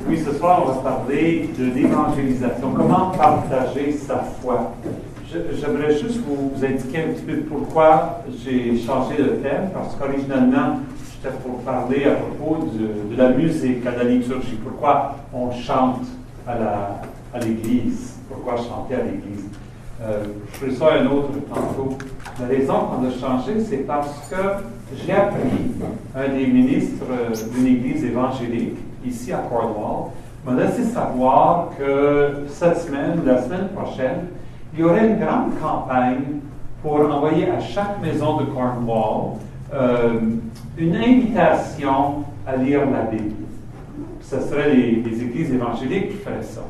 Oui, ce soir, on va parler de l'évangélisation. Comment partager sa foi? J'aimerais juste vous indiquer un petit peu pourquoi j'ai changé de thème, parce qu'originalement, j'étais pour parler à propos de la musique, à la liturgie. Pourquoi on chante à l'Église? Pourquoi chanter à l'Église? Je ferai ça un autre tantôt. La raison qu'on a changé, c'est parce que j'ai appris, un des ministres d'une Église évangélique, ici à Cornwall, m'a laissé savoir que cette semaine, la semaine prochaine, il y aurait une grande campagne pour envoyer à chaque maison de Cornwall une invitation à lire la Bible. Ce seraient les églises évangéliques qui feraient ça.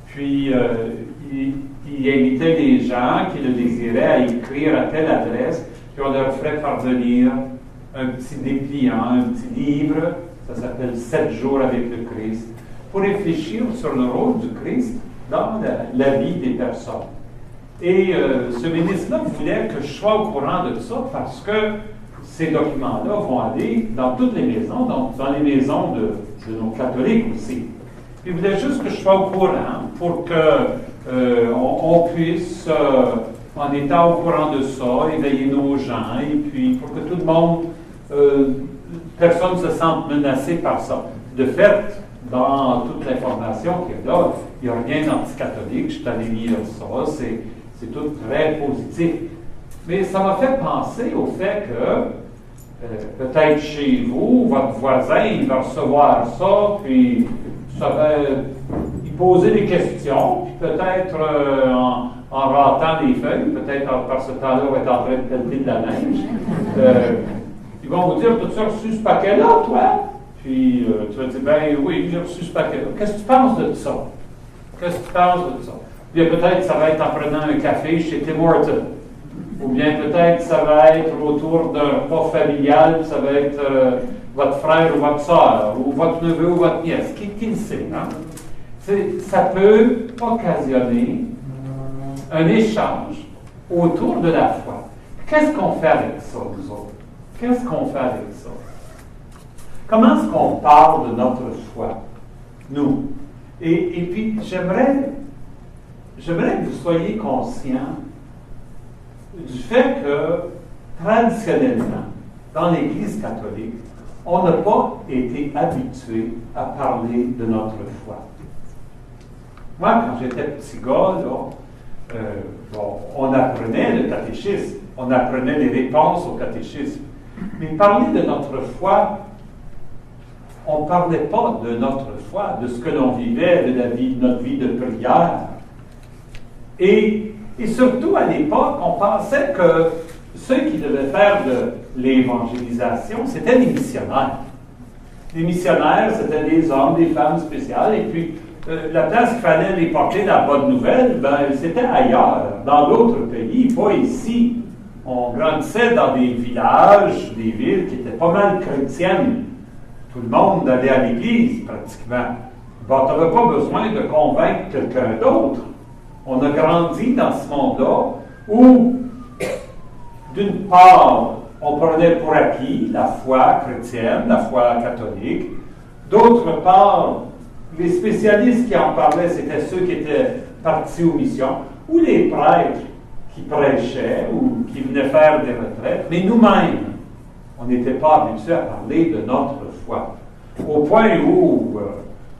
Puis, il invitait les gens qui le désiraient à écrire à telle adresse, puis on leur ferait parvenir un petit dépliant, un petit livre, ça s'appelle « 7 jours avec le Christ », pour réfléchir sur le rôle du Christ dans la vie des personnes. Et ce ministre-là voulait que je sois au courant de ça parce que ces documents-là vont aller dans toutes les maisons, donc dans les maisons de nos catholiques aussi. Puis il voulait juste que je sois au courant pour que on puisse, en étant au courant de ça, éveiller nos gens, et puis pour que tout le monde, personne ne se sente menacé par ça. De fait, dans toute l'information qu'il y a là, il n'y a rien d'anticatholique, je suis allé lire ça, c'est tout très positif. Mais ça m'a fait penser au fait que peut-être chez vous, votre voisin, il va recevoir ça, puis ça va y poser des questions, puis peut-être en ratant les feuilles, peut-être par ce temps-là, on va être en train de pelleter de la neige. Ils vont vous dire, as-tu reçu ce paquet-là, toi? Puis tu vas dire, ben oui, j'ai reçu ce paquet-là. Qu'est-ce que tu penses de ça? Qu'est-ce que tu penses de ça? Bien, peut-être ça va être en prenant un café chez Tim Hortons. Ou bien peut-être ça va être autour d'un repas familial, ça va être votre frère ou votre soeur, ou votre neveu ou votre nièce. Qui le sait, hein? Ça peut occasionner un échange autour de la foi. Qu'est-ce qu'on fait avec ça, nous autres? Qu'est-ce qu'on fait avec ça? Comment est-ce qu'on parle de notre foi, nous? Et puis, j'aimerais que vous soyez conscients du fait que, traditionnellement, dans l'Église catholique, on n'a pas été habitué à parler de notre foi. Moi, quand j'étais petit gars, là, on apprenait le catéchisme, on apprenait les réponses au catéchisme. Mais parler de notre foi, on ne parlait pas de notre foi, de ce que l'on vivait, de notre vie de prière. Et surtout, à l'époque, on pensait que ceux qui devaient faire de l'évangélisation, c'était les missionnaires. Les missionnaires, c'était des hommes, des femmes spéciales, et puis la place qu'il fallait les porter la bonne nouvelle, c'était ailleurs, dans d'autres pays, pas ici. On grandissait dans des villages, des villes qui étaient pas mal chrétiennes. Tout le monde allait à l'église, pratiquement. Bon, tu n'avais pas besoin de convaincre quelqu'un d'autre. On a grandi dans ce monde-là où, d'une part, on prenait pour acquis la foi chrétienne, la foi catholique. D'autre part, les spécialistes qui en parlaient, c'était ceux qui étaient partis aux missions, ou les prêtres qui prêchaient ou qui venaient faire des retraites. Mais nous-mêmes, on n'était pas habitués à parler de notre foi. Au point où,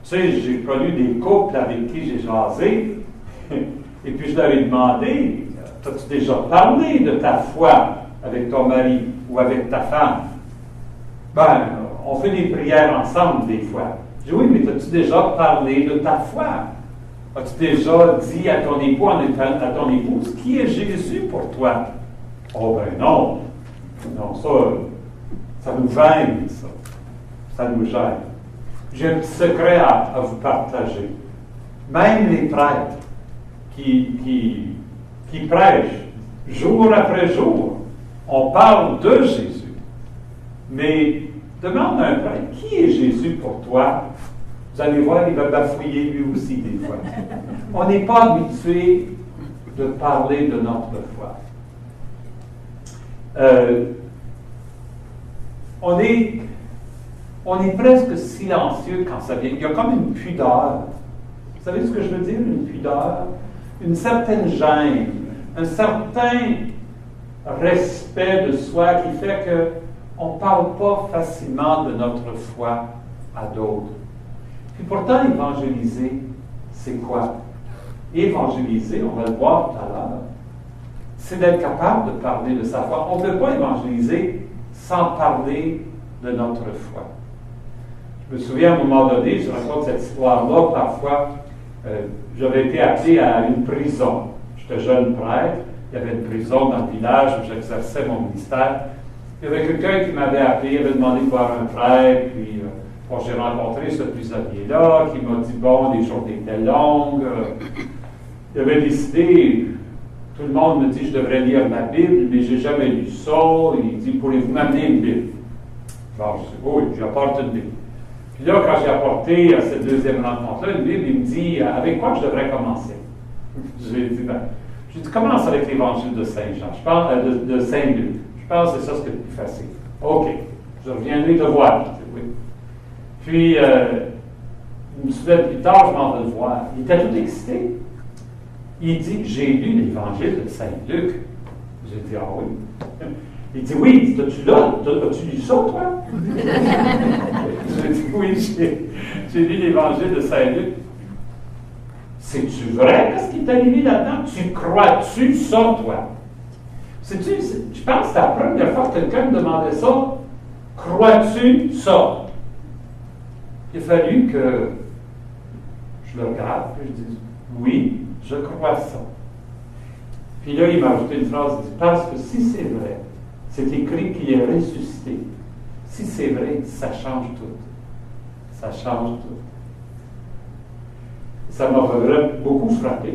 tu sais, j'ai connu des couples avec qui j'ai jasé, et puis je leur ai demandé, as-tu déjà parlé de ta foi avec ton mari ou avec ta femme? Ben, on fait des prières ensemble des fois. J'ai dit, oui, mais as-tu déjà parlé de ta foi? As-tu déjà dit à ton époux, à ton épouse, qui est Jésus pour toi? Oh ben non. Non, ça nous gêne, ça. Ça nous gêne. J'ai un petit secret à vous partager. Même les prêtres qui prêchent jour après jour, on parle de Jésus. Mais demande à un prêtre, qui est Jésus pour toi? Vous allez voir, il va bafouiller lui aussi des fois. On n'est pas habitué de parler de notre foi. On on est presque silencieux quand ça vient. Il y a comme une pudeur. Vous savez ce que je veux dire, une pudeur? Une certaine gêne, un certain respect de soi qui fait qu'on ne parle pas facilement de notre foi à d'autres. Puis pourtant, évangéliser, c'est quoi? Évangéliser, on va le voir tout à l'heure, c'est d'être capable de parler de sa foi. On ne peut pas évangéliser sans parler de notre foi. Je me souviens à un moment donné, je raconte cette histoire-là, parfois, j'avais été appelé à une prison. J'étais jeune prêtre, il y avait une prison dans le village où j'exerçais mon ministère. Il y avait quelqu'un qui m'avait appelé, il avait demandé de voir un prêtre, puis bon, j'ai rencontré ce prisonnier-là qui m'a dit, bon, les journées étaient longues. Il avait décidé, tout le monde me dit, je devrais lire la Bible, mais je n'ai jamais lu ça. Il dit, pourriez-vous m'amener une Bible? Bon, je dis, oui, j'apporte une Bible. Puis là, quand j'ai apporté à cette deuxième rencontre-là une Bible, il me dit, avec quoi je devrais commencer? J'ai dit, commence avec l'Évangile de Saint Jean. Je parle de Saint Luc. Je pense que c'est ça ce qui est le plus facile. OK, je reviendrai te voir. Oui. Puis, une semaine plus tard, je m'en vais le voir. Il était tout excité. Il dit, j'ai lu l'Évangile de Saint Luc. J'ai dit, ah oui. Il dit, oui, as-tu lu ça, toi? J'ai dit, oui, j'ai lu l'Évangile de Saint Luc. C'est-tu vrai? Qu'est-ce qui est arrivé là-dedans? Tu crois-tu ça, toi? Sais-tu, je pense que c'est la première fois que quelqu'un me demandait ça. Crois-tu ça? Il a fallu que je le regarde et je dise, oui, je crois ça. Puis là, il m'a ajouté une phrase, il dit, parce que si c'est vrai, c'est écrit qu'il est ressuscité. Si c'est vrai, ça change tout. Ça change tout. Ça m'avait beaucoup frappé.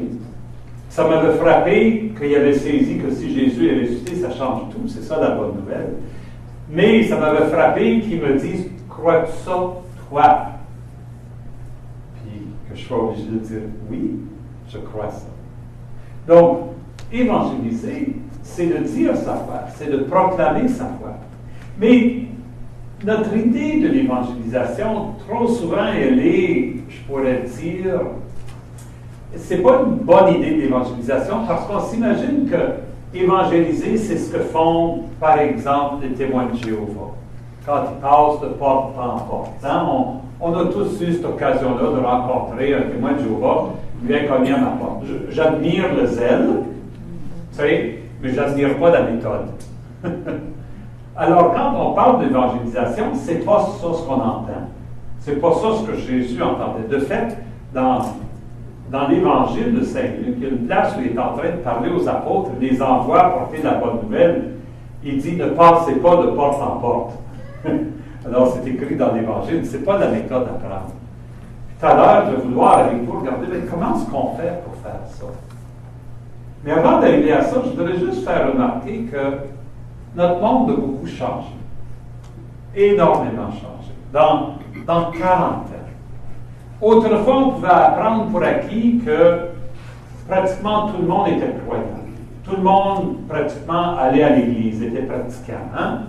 Ça m'avait frappé qu'il avait saisi que si Jésus est ressuscité, ça change tout. C'est ça la bonne nouvelle. Mais ça m'avait frappé qu'il me dise, crois-tu ça, toi? Puis que je sois obligé de dire, oui, je crois ça. Donc, évangéliser, c'est de dire sa foi, c'est de proclamer sa foi. Mais notre idée de l'évangélisation, trop souvent, elle est, je pourrais dire, c'est pas une bonne idée d'évangélisation parce qu'on s'imagine que évangéliser, c'est ce que font, par exemple, les témoins de Jéhovah. Quand ils passent de porte en porte. Hein, on a tous eu cette occasion-là de rencontrer un témoin de Jéhovah qui vient cogner à ma porte. J'admire le zèle, tu sais, mais je n'admire pas la méthode. Alors, quand on parle d'évangélisation, c'est pas ça ce qu'on entend. C'est pas ça ce que Jésus entendait. De fait, dans l'Évangile de Saint-Luc, il y a une place où il est en train de parler aux apôtres, il les envoie porter la bonne nouvelle. Il dit, ne passez pas de porte en porte. Alors, c'est écrit dans l'Évangile, c'est pas la méthode à prendre. Tout à l'heure, je vais vouloir avec vous regarder, mais comment est-ce qu'on fait pour faire ça? Mais avant d'arriver à ça, je voudrais juste faire remarquer que notre monde a beaucoup changé. Énormément changé. Dans 40 ans. Autrefois, on pouvait apprendre pour acquis que pratiquement tout le monde était croyant. Tout le monde, pratiquement, allait à l'église, était pratiquant. Hein?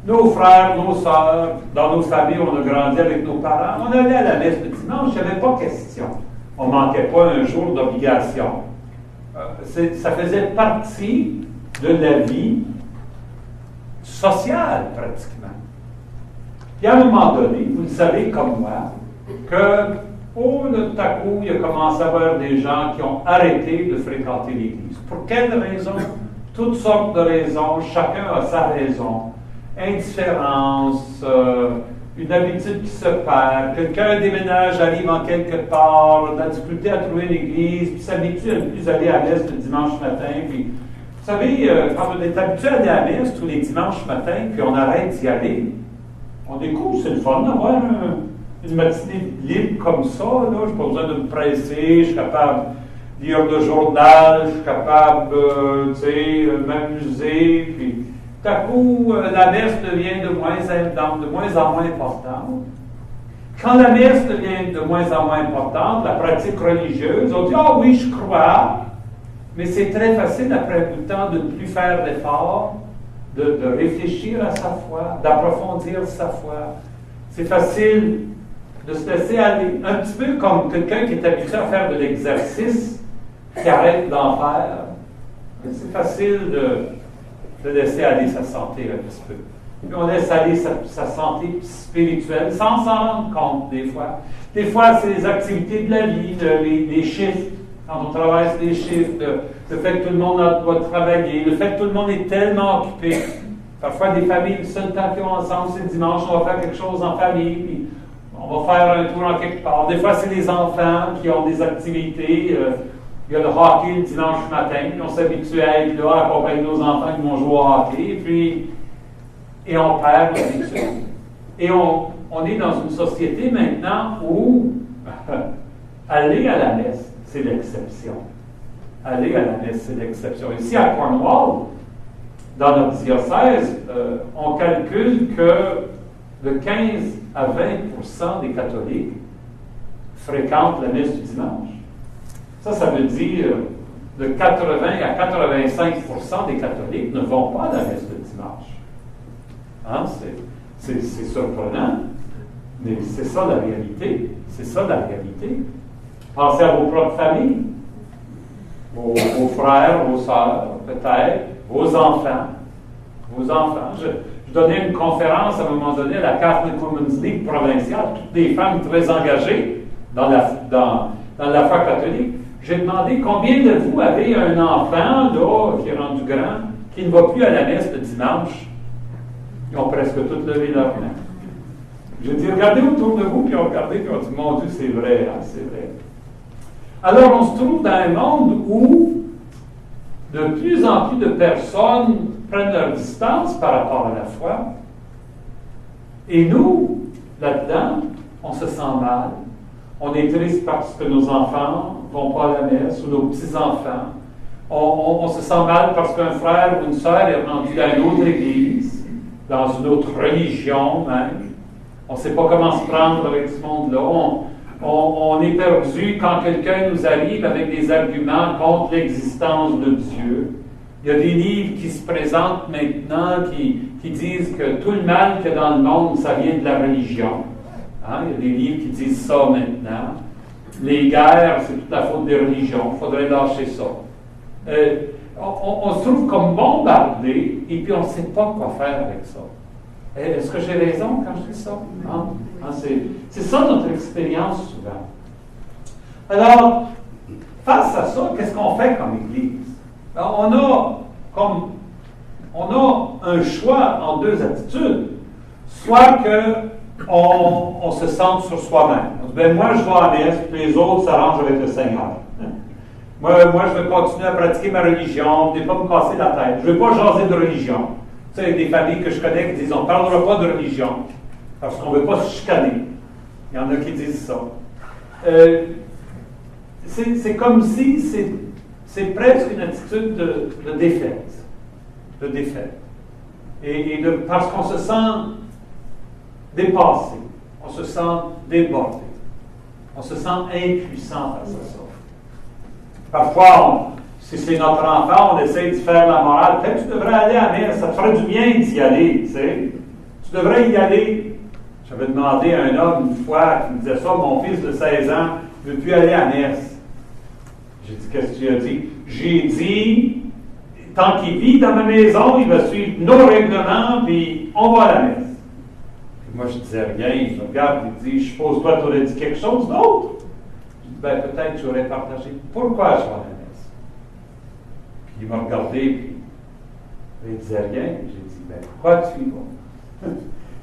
Nos frères, nos sœurs, dans nos familles, on a grandi avec nos parents. On allait à la messe le dimanche, il n'y avait pas question. On ne manquait pas un jour d'obligation. Ça faisait partie de la vie sociale, pratiquement. Puis à un moment donné, vous le savez comme moi, que, tout à coup, il a commencé à y avoir des gens qui ont arrêté de fréquenter l'Église. Pour quelles raisons? Toutes sortes de raisons, chacun a sa raison. Indifférence, une habitude qui se perd, quelqu'un déménage, arrive en quelque part, on a difficulté à trouver une église, puis s'habitue à ne plus aller à messe le dimanche matin. Puis, vous savez, quand on est habitué à aller à la messe tous les dimanches matins, puis on arrête d'y aller, on découvre, c'est le fun d'avoir une matinée libre comme ça. Là. Je n'ai pas besoin de me presser, je suis capable de lire le journal, je suis capable m'amuser. Puis, tout à coup, la messe devient de moins en moins importante. Quand la messe devient de moins en moins importante, la pratique religieuse, on dit « Ah oui, je crois », mais c'est très facile après un bout de temps de ne plus faire d'efforts de réfléchir à sa foi, d'approfondir sa foi. C'est facile de se laisser aller. Un petit peu comme quelqu'un qui est habitué à faire de l'exercice, qui arrête d'en faire. C'est facile de laisser aller sa santé un petit peu. Puis on laisse aller sa santé spirituelle sans s'en rendre compte des fois. Des fois, c'est les activités de la vie, les chiffres. Quand on travaille sur les chiffres, le fait que tout le monde doit travailler, le fait que tout le monde est tellement occupé. Parfois, des familles, le seul temps qu'ils ont ensemble, c'est le dimanche, on va faire quelque chose en famille, puis on va faire un tour en quelque part. Des fois, c'est les enfants qui ont des activités. Il y a le hockey le dimanche matin, puis on s'habitue à être là, à accompagner nos enfants qui vont jouer au hockey, et on perd nos habitudes. Et on est dans une société maintenant où aller à la messe, c'est l'exception. Aller à la messe, c'est l'exception. Ici, à Cornwall, dans notre diocèse, on calcule que de 15 à 20% des catholiques fréquentent la messe du dimanche. Ça veut dire de 80 à 85% des catholiques ne vont pas à la messe le dimanche. Hein? C'est surprenant, mais c'est ça la réalité. C'est ça la réalité. Pensez à vos propres familles, vos frères, vos sœurs, peut-être, vos enfants. Je donnais une conférence à un moment donné à la Catholic Women's League provinciale, toutes des femmes très engagées dans la foi catholique. J'ai demandé combien de vous avez un enfant là, qui est rendu grand, qui ne va plus à la messe le dimanche. Ils ont presque toutes levé leurs mains. J'ai dit, regardez autour de vous, puis ils ont regardé, puis ils ont dit, mon Dieu, c'est vrai, hein, c'est vrai. Alors, on se trouve dans un monde où de plus en plus de personnes prennent leur distance par rapport à la foi. Et nous, là-dedans, on se sent mal. On est triste parce que nos enfants ne vont pas à la messe, ou nos petits-enfants. On se sent mal parce qu'un frère ou une sœur est rendu à une autre église, dans une autre religion même. On ne sait pas comment se prendre avec ce monde-là. On est perdu quand quelqu'un nous arrive avec des arguments contre l'existence de Dieu. Il y a des livres qui se présentent maintenant qui disent que tout le mal qu'il y a dans le monde, ça vient de la religion. Hein? Il y a des livres qui disent ça maintenant. Les guerres, c'est toute la faute des religions. Il faudrait lâcher ça. On se trouve comme bombardé et puis on ne sait pas quoi faire avec ça. Est-ce que j'ai raison quand je dis ça? Hein? C'est ça notre expérience souvent. Alors, face à ça, qu'est-ce qu'on fait comme Église? Alors, on a un choix en deux attitudes. Soit qu'on se sente sur soi-même. On dit, ben, moi, je vais à la messe, puis les autres s'arrangent avec le Seigneur. Moi, je vais continuer à pratiquer ma religion, ne pas me casser la tête. Je ne veux pas jaser de religion. Tu sais, il y a des familles que je connais qui disent, on ne parlera pas de religion, parce qu'on ne veut pas se chicaner. Il y en a qui disent ça. C'est comme si c'est presque une attitude de défaite. De défaite. Parce qu'on se sent dépassé, on se sent débordé, on se sent impuissant face à ça. Parfois, si c'est notre enfant, on essaie de faire la morale. Peut-être que tu devrais aller à la messe, ça te ferait du bien d'y aller, tu sais. Tu devrais y aller. J'avais demandé à un homme une fois qui me disait ça, mon fils de 16 ans ne veut plus aller à la messe. J'ai dit, qu'est-ce que tu as dit? J'ai dit, tant qu'il vit dans ma maison, il va suivre nos règlements, puis on va à la messe. Puis moi, je disais rien, je regarde, il dit, je suppose toi, tu aurais dit quelque chose d'autre. Je dis, ben peut-être que j'aurais partagé. Pourquoi je vais à la messe? Puis il m'a regardé, puis il ne disait rien. J'ai dit, ben pourquoi tu y vas?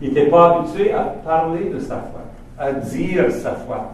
Il n'était pas habitué à parler de sa foi, à dire sa foi.